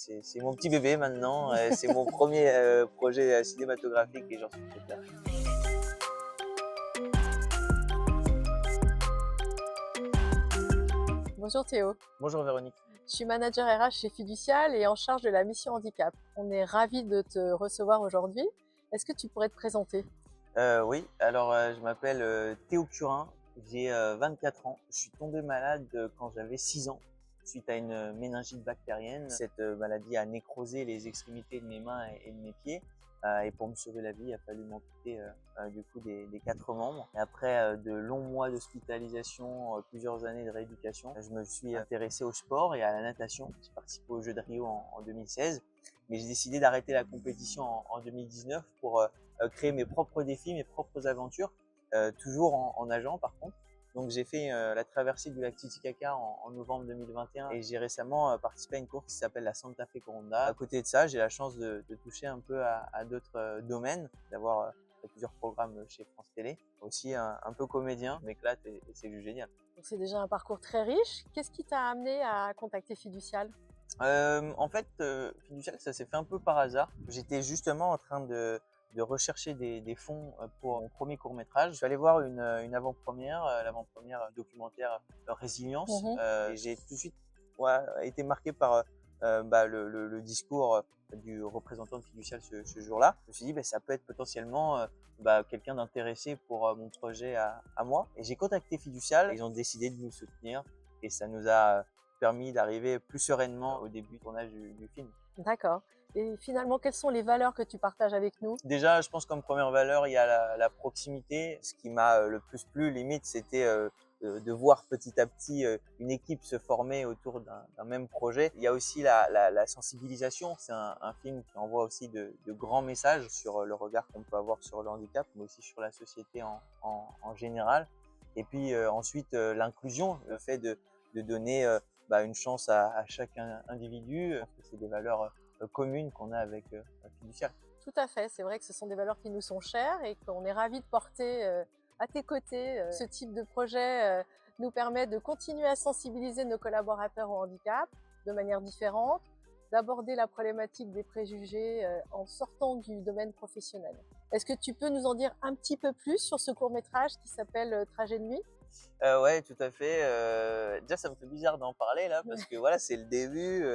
C'est mon petit bébé maintenant, c'est mon premier projet cinématographique et j'en suis très fier. Bonjour Théo, Bonjour Véronique. je suis manager RH chez Fiducial et en charge de la mission handicap. On est ravis de te recevoir aujourd'hui. Est-ce que tu pourrais te présenter? Oui, alors je m'appelle Théo Curin, j'ai 24 ans. Je suis tombé malade quand j'avais 6 ans suite à une méningite bactérienne. Cette maladie a nécrosé les extrémités de mes mains et de mes pieds. Et pour me sauver la vie, il a fallu m'amputer du coup des 4 membres. Et après de longs mois d'hospitalisation, plusieurs années de rééducation, je me suis intéressé au sport et à la natation. J'ai participé aux Jeux de Rio en 2016, mais j'ai décidé d'arrêter la compétition en 2019 pour créer mes propres défis, mes propres aventures, toujours en nageant par contre. Donc j'ai fait la traversée du lac Titicaca en novembre 2021 et j'ai récemment participé à une course qui s'appelle la Santa Fe Coronda. À côté de ça, j'ai la chance de toucher un peu à d'autres domaines, d'avoir plusieurs programmes chez France Télé, aussi un peu comédien, je m'éclate et c'est juste génial. Donc, c'est déjà un parcours très riche. Qu'est-ce qui t'a amené à contacter Fiducial? En fait, Fiducial, ça s'est fait un peu par hasard. J'étais justement en train de rechercher des fonds pour mon premier court-métrage. Je suis allé voir une avant-première, l'avant-première documentaire Résilience. Mhm. Et j'ai tout de suite été marqué par le discours du représentant de Fiducial ce jour-là. Je me suis dit, ça peut être potentiellement quelqu'un d'intéressé pour mon projet à moi. Et j'ai contacté Fiducial, ils ont décidé de nous soutenir et ça nous a permis d'arriver plus sereinement au début du tournage du film. D'accord. Et finalement, quelles sont les valeurs que tu partages avec nous? Déjà, je pense comme première valeur, il y a la proximité. Ce qui m'a le plus plu, limite, c'était de voir petit à petit une équipe se former autour d'un même projet. Il y a aussi la sensibilisation. C'est un film qui envoie aussi de grands messages sur le regard qu'on peut avoir sur le handicap, mais aussi sur la société en général. Et puis ensuite, l'inclusion, le fait de donner une chance à chaque individu. Je pense que c'est des valeurs communes qu'on a avec Fiducial. Tout à fait, c'est vrai que ce sont des valeurs qui nous sont chères et qu'on est ravis de porter à tes côtés. Ce type de projet nous permet de continuer à sensibiliser nos collaborateurs au handicap de manière différente, d'aborder la problématique des préjugés en sortant du domaine professionnel. Est-ce que tu peux nous en dire un petit peu plus sur ce court-métrage qui s'appelle Trajet de nuit? Ouais, tout à fait. Déjà, ça me fait bizarre d'en parler là, parce que voilà, c'est le début.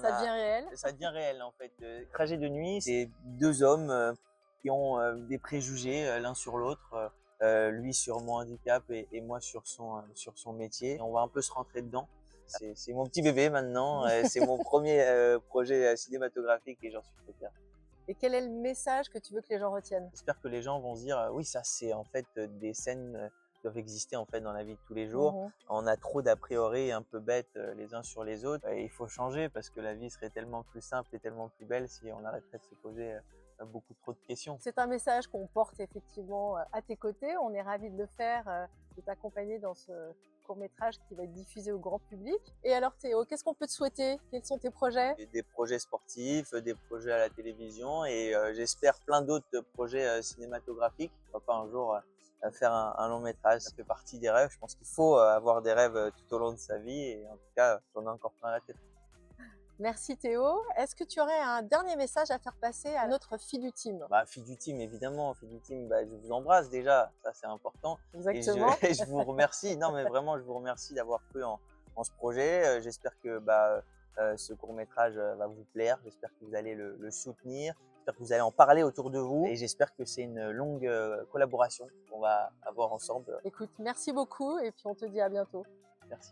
Ça devient réel? Ça devient réel en fait. Trajet de nuit, c'est deux hommes qui ont des préjugés l'un sur l'autre. Lui sur mon handicap et moi sur son métier. Et on va un peu se rentrer dedans. C'est mon petit bébé maintenant. C'est mon premier projet cinématographique et j'en suis très fier. Et quel est le message que tu veux que les gens retiennent? J'espère que les gens vont se dire oui, ça c'est en fait des scènes qui doivent exister en fait dans la vie de tous les jours. Mhm. On a trop d'a priori un peu bêtes les uns sur les autres et il faut changer parce que la vie serait tellement plus simple et tellement plus belle si on arrêterait de se poser beaucoup trop de questions. C'est un message qu'on porte effectivement à tes côtés. On est ravis de le faire, de t'accompagner dans ce court-métrage qui va être diffusé au grand public. Et alors Théo, qu'est-ce qu'on peut te souhaiter? Quels sont tes projets? Des projets sportifs, des projets à la télévision et j'espère plein d'autres projets cinématographiques. Pourquoi pas un jour faire un long métrage, ça fait partie des rêves. Je pense qu'il faut avoir des rêves tout au long de sa vie et en tout cas, j'en ai encore plein la tête. Merci Théo. Est-ce que tu aurais un dernier message à faire passer à notre Fidu-Team? Fille du team, évidemment, fille du team, je vous embrasse déjà, ça c'est important. Exactement. Et je vous remercie, non mais vraiment, je vous remercie d'avoir cru en ce projet. J'espère que ce court-métrage va vous plaire, j'espère que vous allez le soutenir, j'espère que vous allez en parler autour de vous et j'espère que c'est une longue collaboration qu'on va avoir ensemble. Écoute, merci beaucoup et puis on te dit à bientôt. Merci.